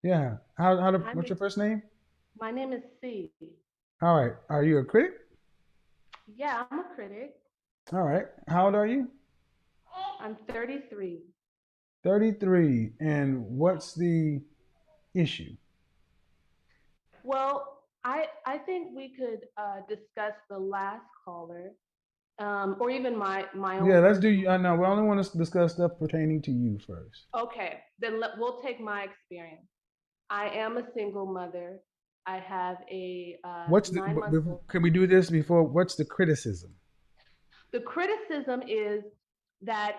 Yeah. I'm, what's your first name? my name is C. All right. Are you a critic? Yeah, I'm a critic. All right. How old are you? I'm 33. 33. And what's the issue? Well, I think we could discuss the last caller, or even my Yeah, own let's do. personal. I know. We only want to discuss stuff pertaining to you first. Okay, then we'll take my experience. I am a single mother. I have a What's the? 9 month old. Can we do this before? What's the criticism? The criticism is that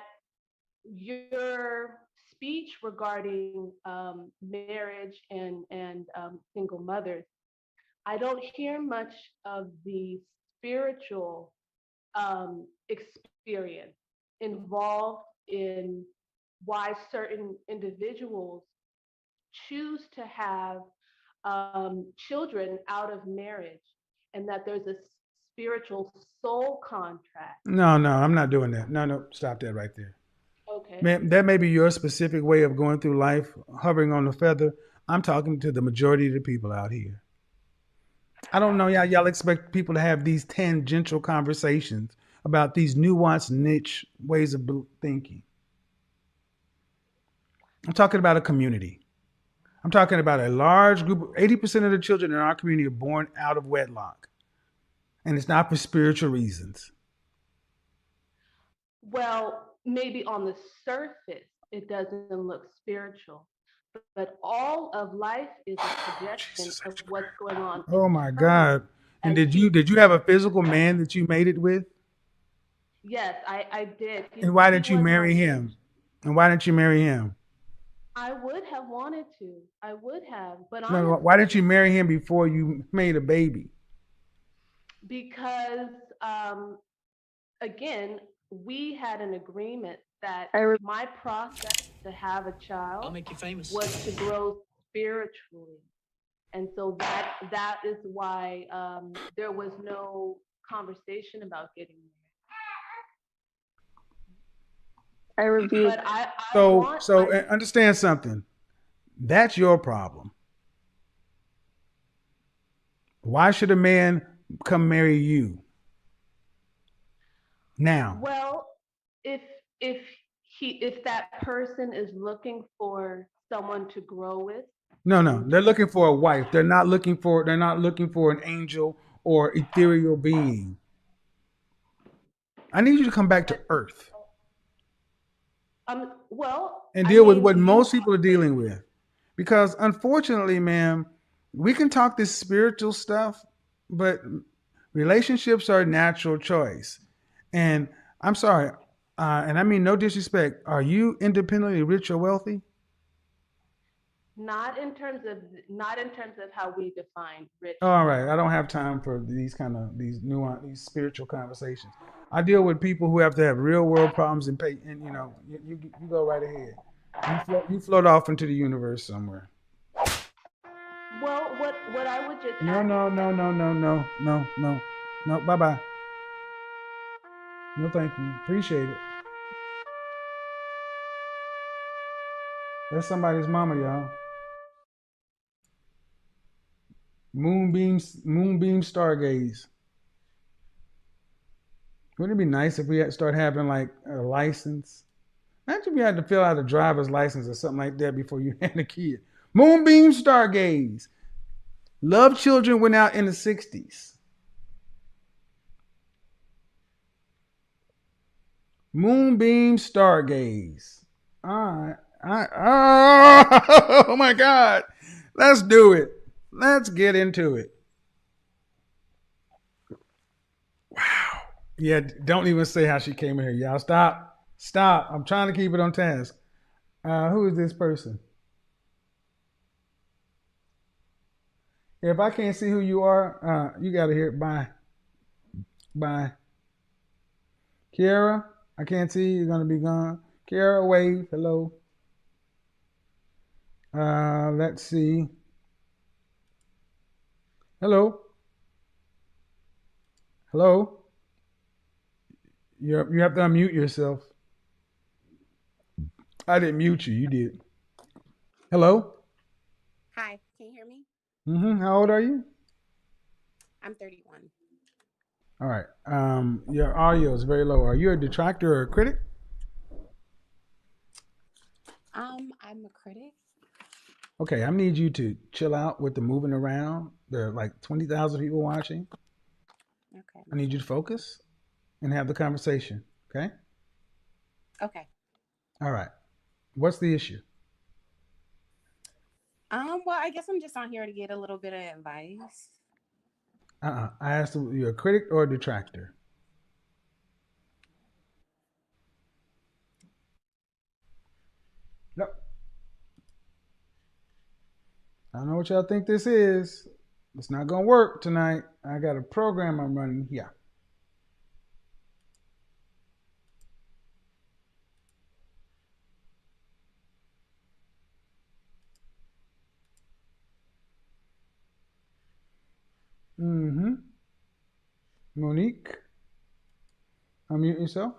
your speech regarding marriage and single mothers, I don't hear much of the spiritual experience involved in why certain individuals choose to have children out of marriage, and that there's a spiritual soul contract. No, no, I'm not doing that. No, no, stop that right there. Okay. Man, that may be your specific way of going through life, hovering on the feather. I'm talking to the majority of the people out here. I don't know, y'all expect people to have these tangential conversations about these nuanced niche ways of thinking. I'm talking about a community. I'm talking about a large group. 80% of the children in our community are born out of wedlock, and it's not for spiritual reasons. Well, maybe on the surface, it doesn't look spiritual, but all of life is a projection Jesus of H. what's going on Oh my internally. God! And And did you have a physical man that you made it with? yes, I did. And why He didn't you was my marry mate. him? And why didn't you marry him? I would have wanted to. I would have. But No, why didn't you honestly, marry him before you made a baby? because um, again, we had an agreement that I re- my process to have a I'll child make you famous. was to grow spiritually. And so that is why there was no conversation about getting I married. rebuke. But I So, want so I understand something. That's your problem. Why should a man come marry you now? well, if if if that person is looking for someone to grow with No, no. and They're looking for a wife. They're not looking for an angel or ethereal being. I need you to come back to earth well, and I deal with mean, what you most people are dealing with. Because unfortunately, ma'am, we can talk this spiritual stuff, but relationships are a natural choice. And I'm sorry, and I mean no disrespect. Are you independently rich or wealthy? not in terms of how we define rich All and right, I don't wealthy. have time for these nuance, these spiritual conversations. I deal with people who have to have real world problems and pay. And you go right ahead. You float off into the universe somewhere. Well, what I would just No, ask no, is that no, no, no, no, no, no, no. Bye bye. No, thank you. Appreciate it. That's somebody's mama, y'all. Moonbeam stargaze. Wouldn't it be nice if we had start having like a license? Imagine if you had to fill out a driver's license or something like that before you had a kid. Moonbeam stargaze. Love children went out in the 60s. Moonbeam stargaze. All right. Oh my God. Let's do it. Let's get into it. Wow. Yeah, don't even say how she came in here, y'all. Stop. Stop. I'm trying to keep it on task. Who is this person? If I can't see who you are, you got to hear it. Bye. Bye. Kiara, I can't see you. You're going to be gone. Kiara, wave. Hello. Let's see. Hello. Hello. You have to unmute yourself. I didn't mute you. You did. Hello. Hi, can you hear me? How old are you? I'm 31. All right. Your audio is very low. Are you a detractor or a critic? I'm a critic. Okay, I need you to chill out with the moving around. There are like 20,000 people watching. Okay. I need you to focus and have the conversation. Okay? Okay. All right. What's the issue? Well, I guess I'm just on here to get a little bit of advice. I asked you, you're a critic or a detractor? Nope. I don't know what y'all think this is. It's not going to work tonight. I got a program I'm running here. Mm-hmm. Monique, unmute yourself.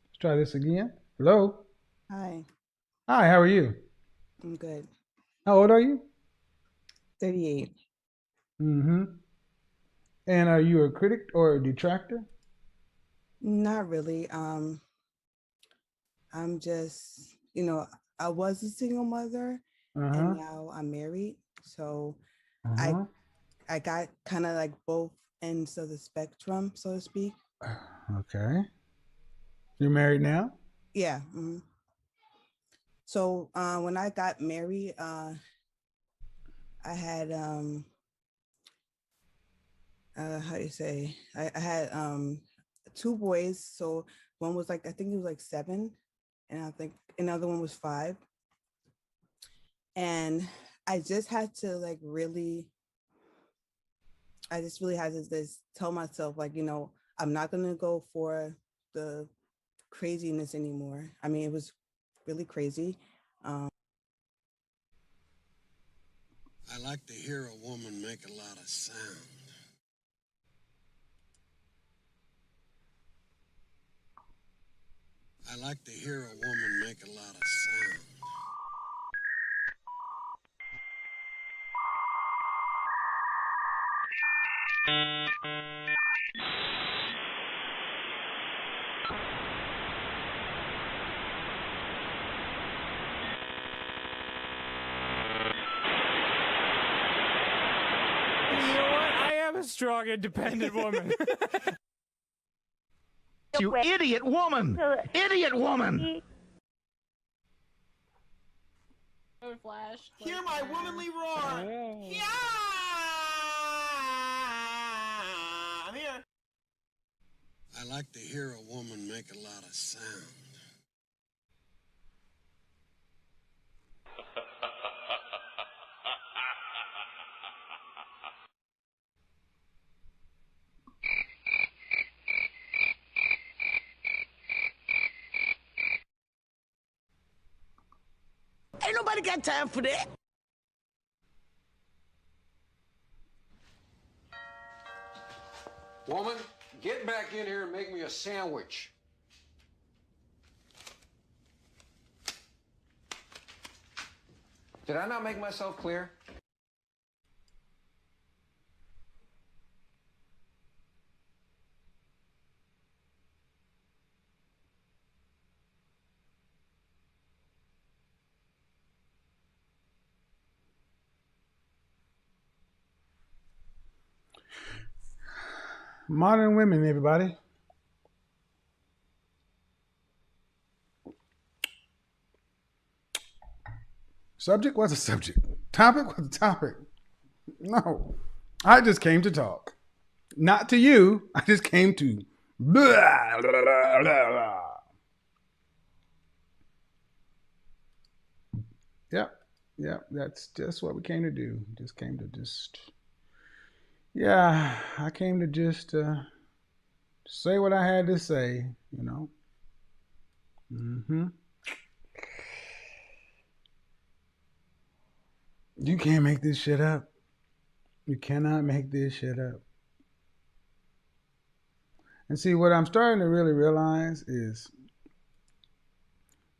Let's try this again. Hello. Hi, Hi, how are you? I'm good. How old are you? 38. Mm-hmm. And are you a critic or a detractor? Not really. I'm just, I was a single mother and Uh-huh. now I'm married. So I Uh-huh. I got kind of like both ends of the spectrum, so to speak. Okay. You're married now? Yeah. So when I got married, I had how do you say? I had two boys. So one was like I think he was like 7, and I think another one was 5. And I just had to like really I just really had to just tell myself like, I'm not gonna go for the craziness anymore. I mean, it was really crazy. I like to hear a woman make a lot of sound. I like to hear a woman make a lot of sound. You know what? I am a strong, independent woman. You idiot woman! Idiot woman! Flash. Hear my womanly roar! Yeah! I'm here. I like to hear a woman make a lot of sound. Ain't nobody got time for that. Woman, get back in here and make me a sandwich. Did I not make myself clear? Modern women, everybody. Subject was a subject. Topic was a topic. No. I just came to talk. Not to you. I just came to blah, blah, blah, blah. Yep. Yep. That's just what we came to do. Just came to I came to just say what I had to say, you know. You can't make this shit up. You cannot make this shit up. And see, what I'm starting to really realize is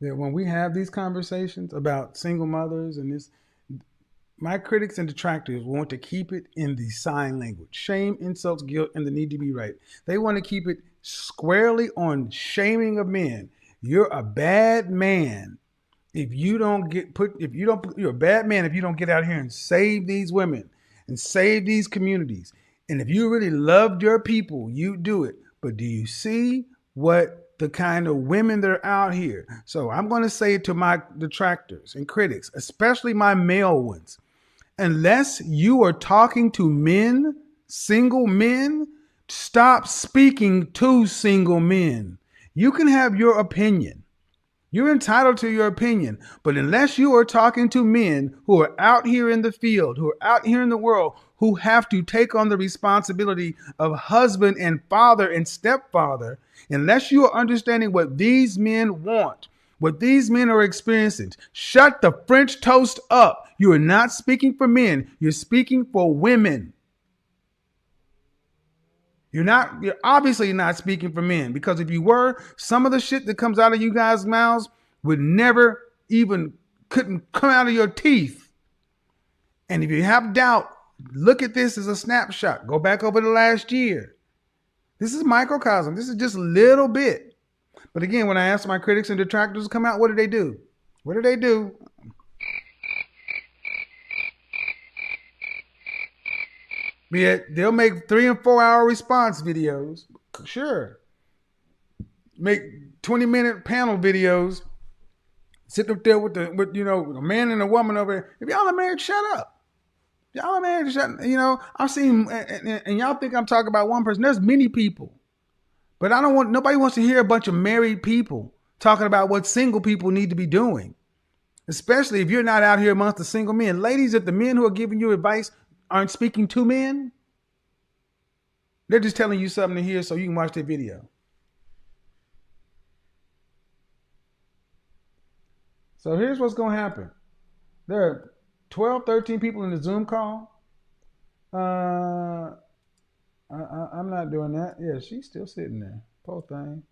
that when we have these conversations about single mothers and this, My critics and detractors want to keep it in the sign language. Shame, insults, guilt, and the need to be right. They want to keep it squarely on shaming of men. You're a bad man if you don't you're a bad man if you don't get out here and save these women and save these communities. And if you really loved your people, you do it. But do you see what the kind of women that are out here? So I'm going to say it to my detractors and critics, especially my male ones. Unless you are talking to men, single men, stop speaking to single men. You can have your opinion. You're entitled to your opinion, but unless you are talking to men who are out here in the field, who are out here in the world, who have to take on the responsibility of husband and father and stepfather, unless you are understanding what these men want, what these men are experiencing, shut the French toast up. You are not speaking for men. You're speaking for women. You're obviously not speaking for men, because if you were, some of the shit that comes out of you guys' mouths would never even couldn't come out of your teeth. And if you have doubt, look at this as a snapshot. Go back over the last year. This is microcosm. This is just a little bit. But again, when I ask my critics and detractors to come out, what do they do? What do they do? Yeah, they'll make 3 and 4 hour response videos. Sure. Make 20-minute panel videos. Sit up there with a man and a woman over there. If y'all are married, shut up. Y'all are married, I've seen, and y'all think I'm talking about one person. There's many people. But nobody wants to hear a bunch of married people talking about what single people need to be doing. Especially if you're not out here amongst the single men. Ladies, if the men who are giving you advice aren't speaking to men, they're just telling you something to hear so you can watch their video. So here's what's going to happen. There are 12, 13 people in the Zoom call. I'm not doing that. Yeah, she's still sitting there. Poor thing.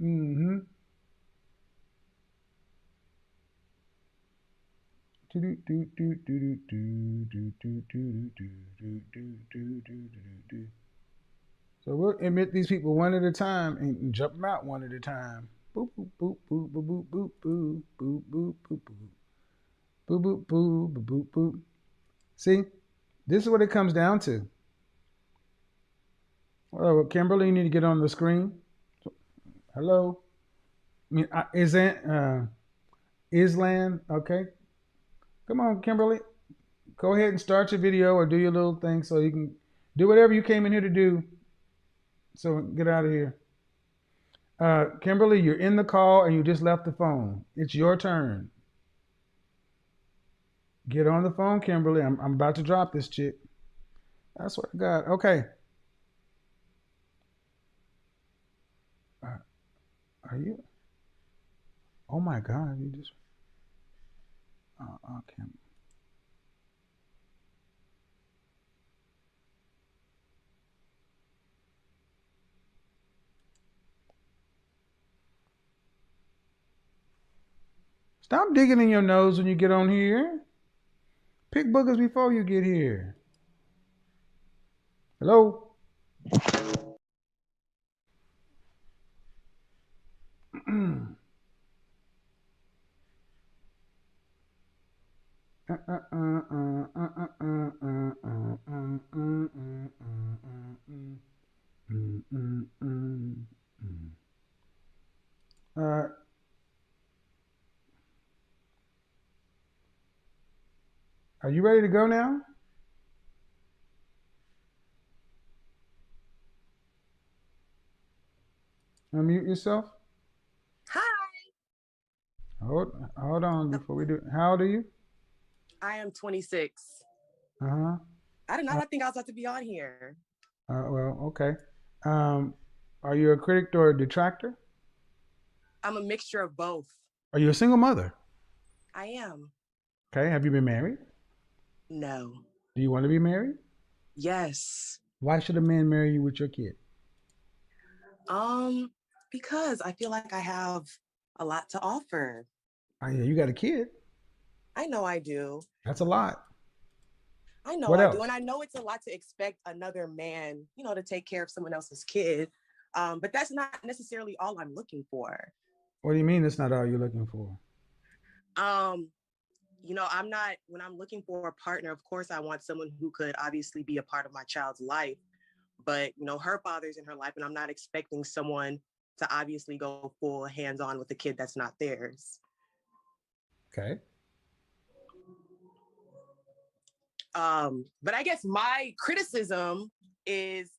Mm-hmm. So we'll admit these people one at a time and jump them out one at a time. Boop, boop, boop, boop, boop, boop, boop, boop, boop, boop, boop. Boop, boop, boop, boop, boop, boop. See, this is what it comes down to. Oh, Kimberly, you need to get on the screen. Hello? Islan? Okay. Come on, Kimberly. Go ahead and start your video or do your little thing so you can do whatever you came in here to do. So get out of here. Kimberly, you're in the call and you just left the phone. It's your turn. Get on the phone, Kimberly. I'm about to drop this chick. I swear to God. Okay. Are you? Oh my God! You just. Okay. Stop digging in your nose when you get on here. Pick boogers before you get here. Hello? Are you ready to go now? Unmute yourself. Hi. Hold on before we do. How old are you? I am 26. Uh-huh. I did not think I was about to be on here. Well, okay. Are you a critic or a detractor? I'm a mixture of both. Are you a single mother? I am. Okay. Have you been married? No. Do you want to be married? Yes. Why should a man marry you with your kid? Because I feel like I have a lot to offer. Oh, yeah, you got a kid. I know I do. That's a lot. I know What I else? do. And I know it's a lot to expect another man, to take care of someone else's kid. But that's not necessarily all I'm looking for. What do you mean that's not all you're looking for? I'm not, when I'm looking for a partner, of course, I want someone who could obviously be a part of my child's life. But, her father's in her life, and I'm not expecting someone to obviously go full hands-on with a kid that's not theirs. Okay. But I guess my criticism is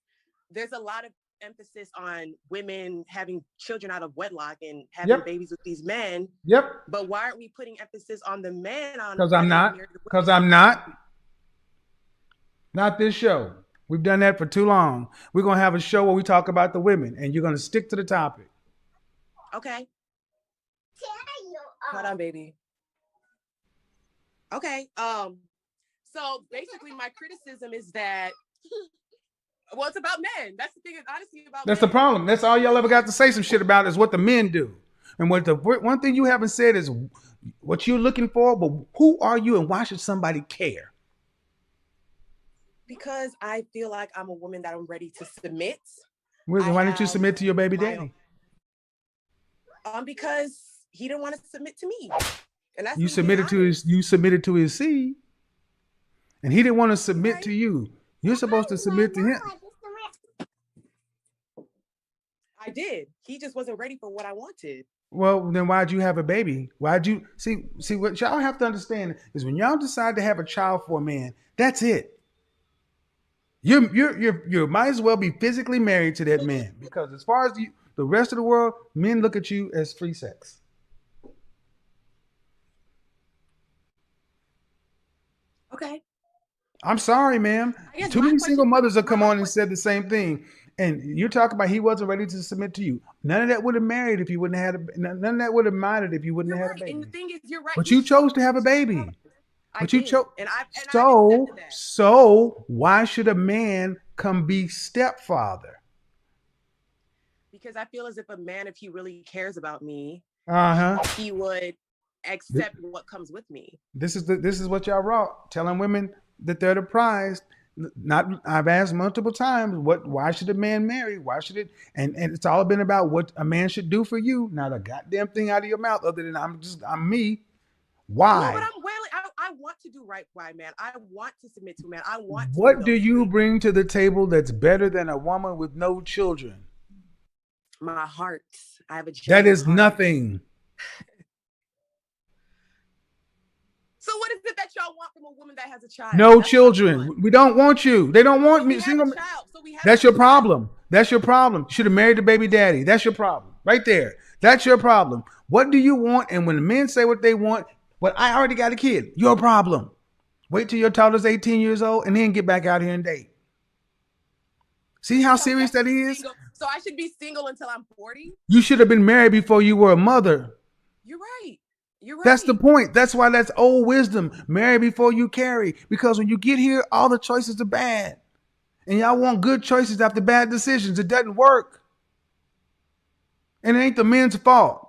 there's a lot of emphasis on women having children out of wedlock and having babies with these men. Yep. But why aren't we putting emphasis on the men? Because I'm not. Because I'm not. Not this show. We've done that for too long. We're going to have a show where we talk about the women, and you're going to stick to the topic. Okay. Hold on, baby. Okay. So basically my criticism is that, well, it's about men. That's the thing, is honestly about That's men. the problem. That's all y'all ever got to say some shit about is what the men do. And what the one thing you haven't said is what you're looking for, but who are you and why should somebody care? Because I feel like I'm a woman that I'm ready to submit. Why didn't you submit to your baby daddy? Because he didn't want to submit to me. And that's you submitted to his seed. And he didn't want to submit to you. You're supposed to submit to him. I did. He just wasn't ready for what I wanted. Well, then why'd you have a baby? Why'd you see what y'all have to understand is when y'all decide to have a child for a man, that's it. You might as well be physically married to that man, because as far as the rest of the world, men look at you as free sex. Okay. I'm sorry, ma'am. Too many single mothers have come on and said the same thing. And you're talking about he wasn't ready to submit to you. None of that would have married if you wouldn't have had none of that would have mattered if you wouldn't have had a baby. And the thing is, you're right. But you chose to have a baby. But you chose. So why should a man come be stepfather? Because I feel as if a man, if he really cares about me, he would accept what comes with me. This is what y'all wrote, telling women that they're the prize. I've asked multiple times, why should a man marry? Why should it? And it's all been about what a man should do for you, not a goddamn thing out of your mouth other than I'm me. Why? No, but I want to do right by a man. I want to submit to a man. I want to. What do you bring to the table that's better than a woman with no children? My heart. I have a that is heart. Nothing. So what is it that y'all want from a woman that has a child? No children. We don't want you. They don't want me. Single. That's your problem. That's your problem. You should have married the baby daddy. That's your problem. Right there. That's your problem. What do you want? And when the men say what they want, well, I already got a kid. Your problem. Wait till your daughter's 18 years old and then get back out here and date. See how serious that is? So I should be single until I'm 40? You should have been married before you were a mother. You're right. You're right. That's the point. That's why that's old wisdom. Marry before you carry. Because when you get here, all the choices are bad. And y'all want good choices after bad decisions. It doesn't work. And it ain't the men's fault.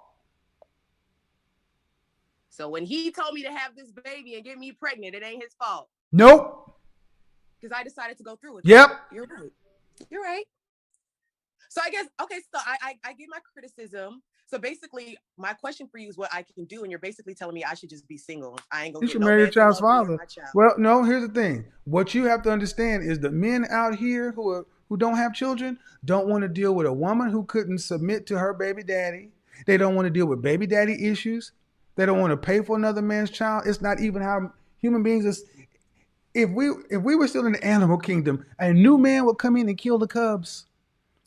So when he told me to have this baby and get me pregnant, it ain't his fault. Nope. Because I decided to go through with Yep. it. You're right. You're right. So I guess, okay, so I give my criticism. So basically, my question for you is what I can do, and you're basically telling me I should just be single. I ain't gonna. You should marry your child's father. Well, no. Here's the thing. What you have to understand is the men out here who don't have children don't want to deal with a woman who couldn't submit to her baby daddy. They don't want to deal with baby daddy issues. They don't want to pay for another man's child. It's not even how human beings is. If we were still in the animal kingdom, a new man would come in and kill the cubs.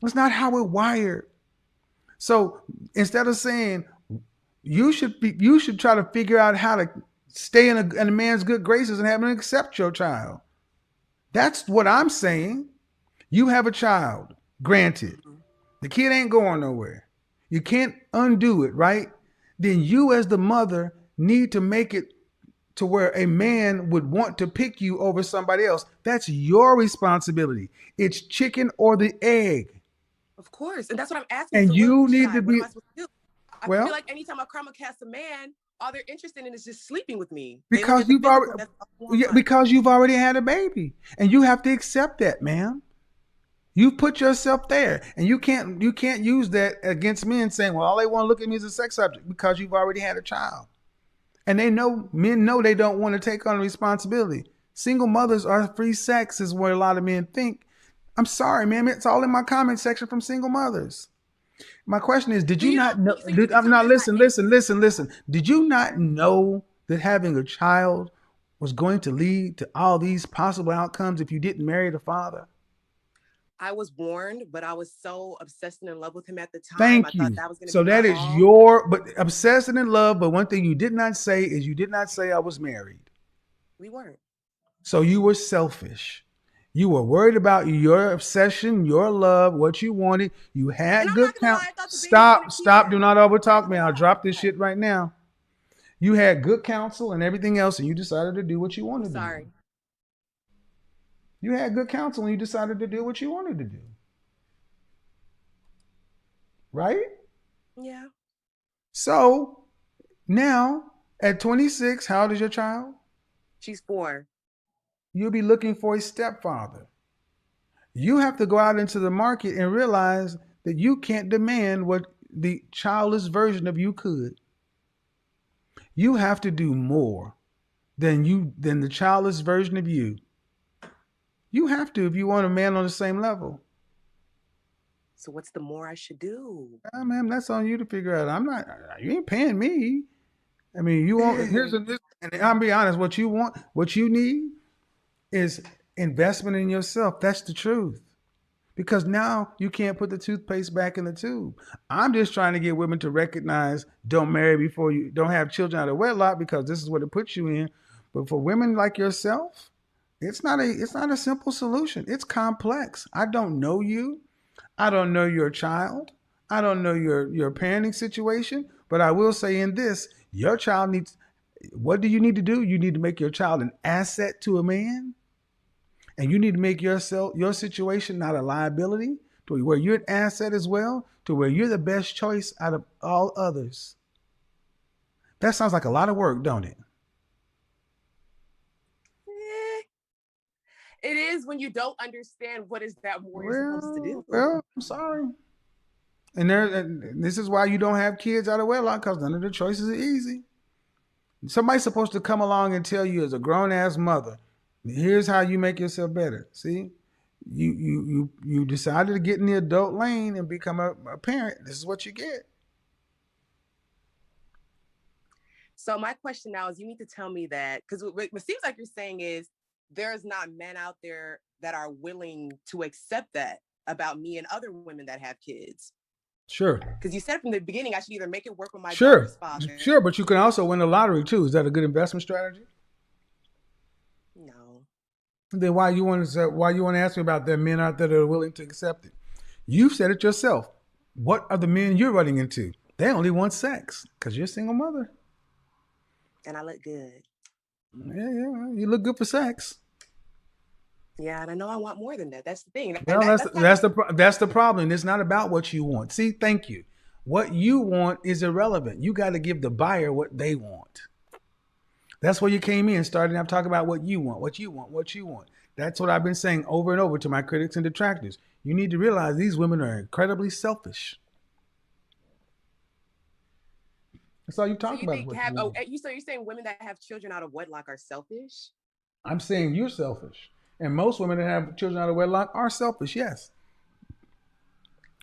That's not how we're wired. So instead of saying you should try to figure out how to stay in a man's good graces and have him accept your child. That's what I'm saying. You have a child, granted. The kid ain't going nowhere. You can't undo it, right? Then you as the mother need to make it to where a man would want to pick you over somebody else. That's your responsibility. It's chicken or the egg. Of course. And that's what I'm asking. And so you need to be. I feel like anytime I come across a man, all they're interested in is just sleeping with me. Because you've already, because you've already had a baby, and you have to accept that, ma'am. You put yourself there, and you can't use that against men saying, well, all they want to look at me is a sex object, because you've already had a child. And men know they don't want to take on responsibility. Single mothers are free sex is what a lot of men think. I'm sorry, man. It's all in my comment section from single mothers. My question is, did you not know? Listen. Did you not know that having a child was going to lead to all these possible outcomes if you didn't marry the father? I was warned, but I was so obsessed and in love with him at the time. Thank you. Thought that was going to so be that is all. but obsessed and in love. But one thing you did not say is you did not say I was married. We weren't. So you were selfish. You were worried about your obsession, your love, what you wanted. You had good counsel. Stop. Do not overtalk me. I'll drop this shit right now. You had good counsel and everything else, and you decided to do what you wanted to do. You had good counsel and you decided to do what you wanted to do. Right? Yeah. So now at 26, how old is your child? She's 4. You'll be looking for a stepfather. You have to go out into the market and realize that you can't demand what the childless version of you could. You have to do more than the childless version of you. You have to if you want a man on the same level. So what's the more I should do? Man, that's on you to figure out. You ain't paying me. I mean, you want, and I'll be honest, what you need is investment in yourself. That's the truth. Because now you can't put the toothpaste back in the tube. I'm just trying to get women to recognize, don't marry before you, don't have children out of wedlock, because this is what it puts you in. But for women like yourself, it's not a simple solution. It's complex. I don't know you. I don't know your child. I don't know your parenting situation. But I will say in this, your child needs, what do you need to do? You need to make your child an asset to a man. And you need to make your situation not a liability, to where you're an asset as well, to where you're the best choice out of all others. That sounds like a lot of work, don't it? It is when you don't understand what is that more you're supposed to do. Well, I'm sorry. And this is why you don't have kids out of wedlock, because none of the choices are easy. Somebody's supposed to come along and tell you as a grown-ass mother, here's how you make yourself better. See, you decided to get in the adult lane and become a parent. This is what you get. So my question now is, you need to tell me that, because what seems like you're saying is there's not men out there that are willing to accept that about me and other women that have kids. Sure. Because you said from the beginning I should either make it work with my daughter's father. Sure, but you can also win the lottery too. Is that a good investment strategy? No. Then why you want to ask me about the men out there that are willing to accept it? You've said it yourself. What are the men you're running into? They only want sex because you're a single mother. And I look good. Yeah, you look good for sex. Yeah, and I know I want more than that. That's the thing. Well, that's the problem. It's not about what you want. See, thank you. What you want is irrelevant. You got to give the buyer what they want. That's where you came in, starting up talking about what you want, what you want, what you want. That's what I've been saying over and over to my critics and detractors. You need to realize these women are incredibly selfish. That's all you talk about. So you're saying women that have children out of wedlock are selfish? I'm saying you're selfish. And most women that have children out of wedlock are selfish, yes.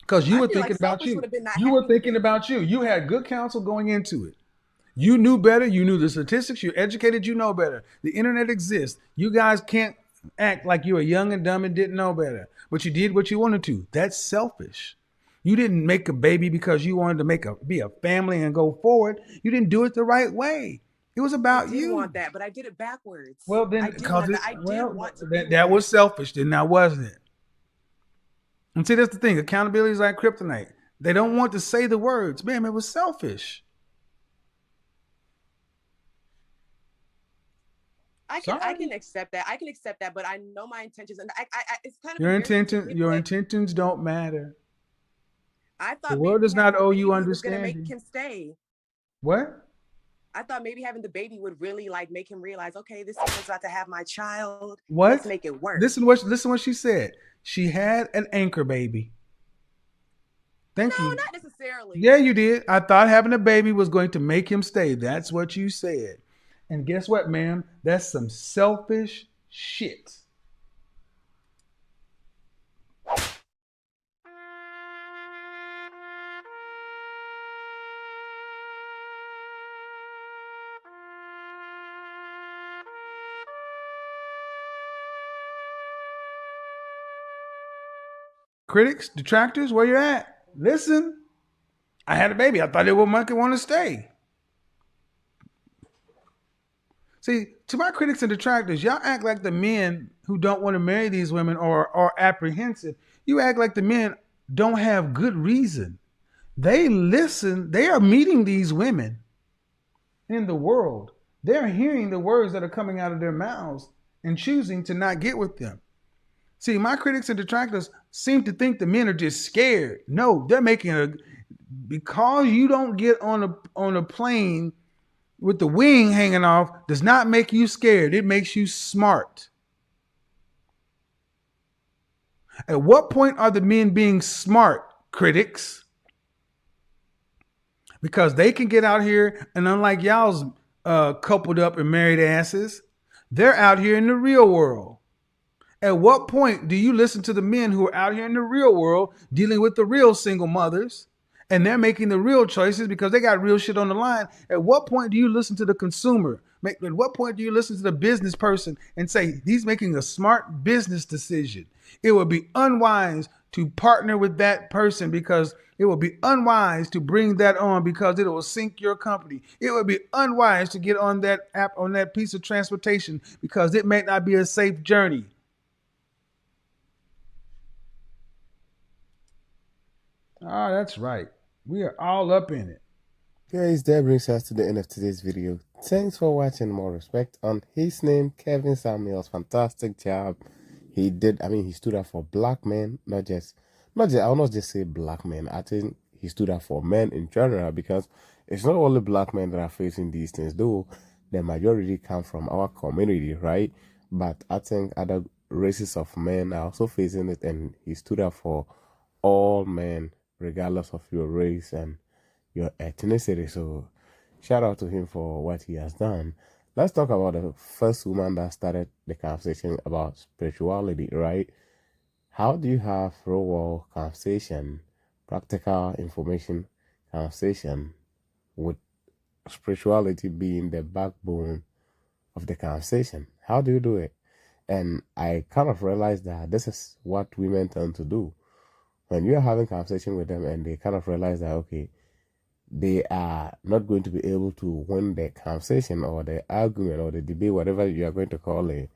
Because you were thinking about you. You were thinking about you. You had good counsel going into it. You knew better. You knew the statistics. You're educated. You know better. The internet exists. You guys can't act like you were young and dumb and didn't know better. But you did what you wanted to. That's selfish. You didn't make a baby because you wanted to be a family and go forward. You didn't do it the right way. It was about you. I didn't want that, but I did it backwards. Well, then, that was selfish, then, now wasn't it? And see, that's the thing. Accountability is like kryptonite. They don't want to say the words. Man, it was selfish. I can accept that. I can accept that, but I know my intentions, and it's kind of your intentions don't matter. I thought the world does not owe you understanding. Make him stay. What? I thought maybe having the baby would really like make him realize, okay, this woman's about to have my child. What? Let's make it work. Listen what she said. She had an anchor baby. Thank you. No, not necessarily. Yeah, you did. I thought having a baby was going to make him stay. That's what you said. And guess what, ma'am? That's some selfish shit. Critics, detractors, where you at? Listen, I had a baby. I thought it would make it want to stay. See, to my critics and detractors, y'all act like the men who don't want to marry these women or are apprehensive. You act like the men don't have good reason. They listen. They are meeting these women in the world. They're hearing the words that are coming out of their mouths and choosing to not get with them. See, my critics and detractors seem to think the men are just scared. No, they're making because you don't get on a plane with the wing hanging off does not make you scared. It makes you smart. At what point are the men being smart, critics? Because they can get out here and unlike y'all's coupled up and married asses, they're out here in the real world. At what point do you listen to the men who are out here in the real world dealing with the real single mothers and they're making the real choices because they got real shit on the line? At what point do you listen to the consumer? At what point do you listen to the business person and say he's making a smart business decision? It would be unwise to partner with that person because it would be unwise to bring that on because it will sink your company. It would be unwise to get on that app, on that piece of transportation because it may not be a safe journey. Oh, that's right. We are all up in it. Guys, that brings us to the end of today's video. Thanks for watching. More respect on his name, Kevin Samuels. Fantastic job. He stood up for black men, I'll not just say black men. I think he stood up for men in general because it's not only black men that are facing these things, though the majority come from our community, right? But I think other races of men are also facing it, and he stood up for all men, regardless of your race and your ethnicity. So shout out to him for what he has done. Let's talk about the first woman that started the conversation about spirituality, right? How do you have real world conversation, practical information conversation, with spirituality being the backbone of the conversation? How do you do it? And I kind of realized that this is what women tend to do. When you're having conversation with them and they kind of realize that, okay, they are not going to be able to win the conversation or the argument or the debate, whatever you are going to call it,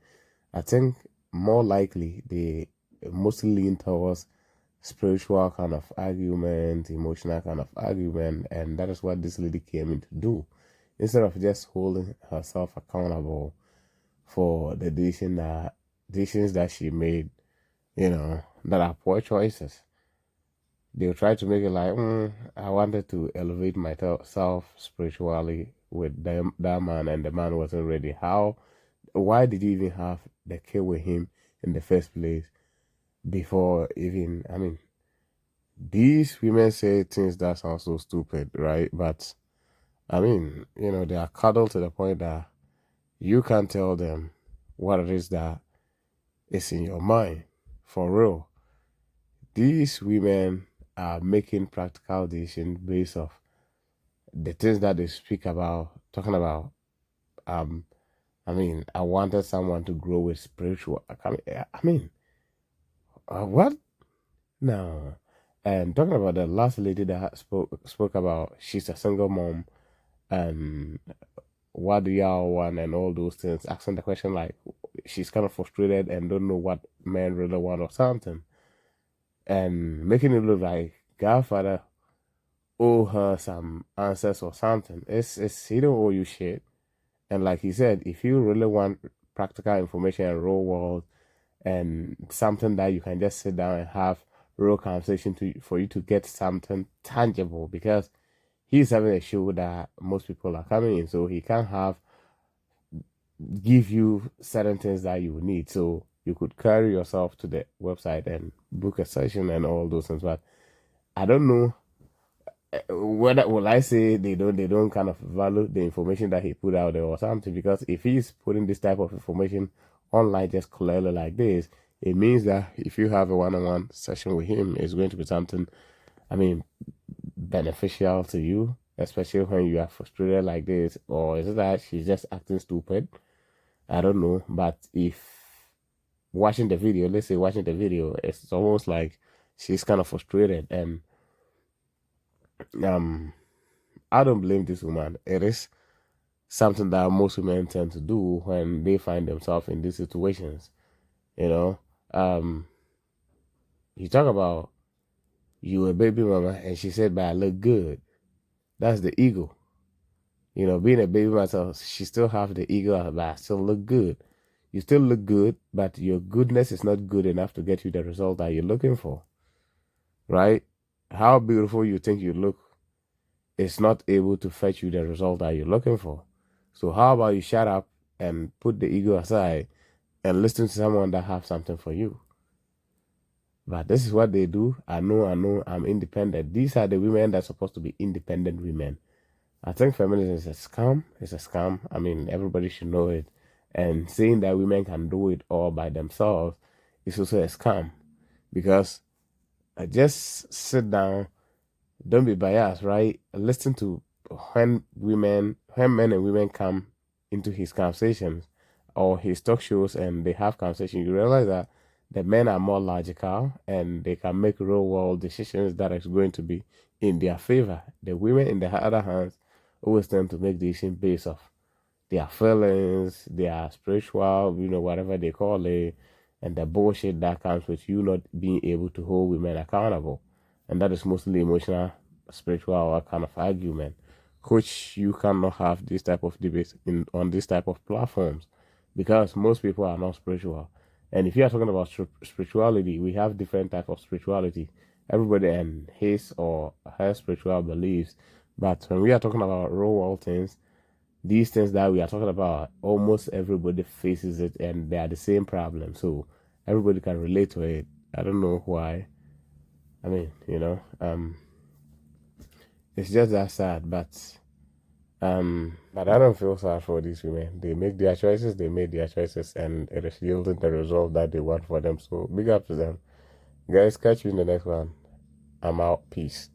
I think more likely they mostly lean towards spiritual kind of argument, emotional kind of argument, and that is what this lady came in to do. Instead of just holding herself accountable for the decisions that she made, that are poor choices. They'll try to make it like, I wanted to elevate myself spiritually with that man, and the man wasn't ready. Why did you even have the kid with him in the first place before even, these women say things that sound so stupid, right? But, they are cuddled to the point that you can't tell them what it is that is in your mind, for real. These women are making practical decisions based off the things that they speak about, talking about. I wanted someone to grow with spiritual. What? No. And talking about the last lady that spoke about, she's a single mom, and what do y'all want and all those things, asking the question like she's kind of frustrated and don't know what men really want or something, and making it look like Godfather owe her some answers or something. It's he don't owe you shit. And like he said, if you really want practical information and real world and something that you can just sit down and have real conversation for you to get something tangible, because he's having a show that most people are coming in, so he can't give you certain things that you need. So you could carry yourself to the website and book a session and all those things. But I don't know whether will I say they don't kind of value the information that he put out there or something, because if he's putting this type of information online just clearly like this, it means that if you have a one-on-one session with him, it's going to be something, I mean, beneficial to you, especially when you are frustrated like this. Or is it that she's just acting stupid? I don't know. But if watching the video, let's say watching the video, it's almost like she's kind of frustrated. And I don't blame this woman. It is something that most women tend to do when they find themselves in these situations. You know, you talk about you a baby mama, and she said, "But I look good." That's the ego. You know, being a baby mama, she still have the ego, but I still look good. You still look good, but your goodness is not good enough to get you the result that you're looking for. Right? How beautiful you think you look is not able to fetch you the result that you're looking for. So how about you shut up and put the ego aside and listen to someone that have something for you? But this is what they do. I know, I'm independent. These are the women that's supposed to be independent women. I think feminism is a scam. It's a scam. I mean, everybody should know it. And saying that women can do it all by themselves is also a scam. Because just sit down, don't be biased, right? Listen to when men and women come into his conversations or his talk shows and they have conversations, you realize that the men are more logical and they can make real world decisions that is going to be in their favor. The women, in the other hand, always tend to make decisions based off their feelings, their spiritual, whatever they call it, and the bullshit that comes with you not being able to hold women accountable. And that is mostly emotional, spiritual, or kind of argument, which you cannot have this type of debate on this type of platforms, because most people are not spiritual. And if you are talking about spirituality, we have different type of spirituality. Everybody and his or her spiritual beliefs. But when we are talking about real world things, these things that we are talking about, almost everybody faces it and they are the same problem. So everybody can relate to it. I don't know why. I mean, it's just that sad, but I don't feel sad for these women. They make their choices, and it is yielding the result that they want for them. So big up to them. Guys, catch you in the next one. I'm out. Peace.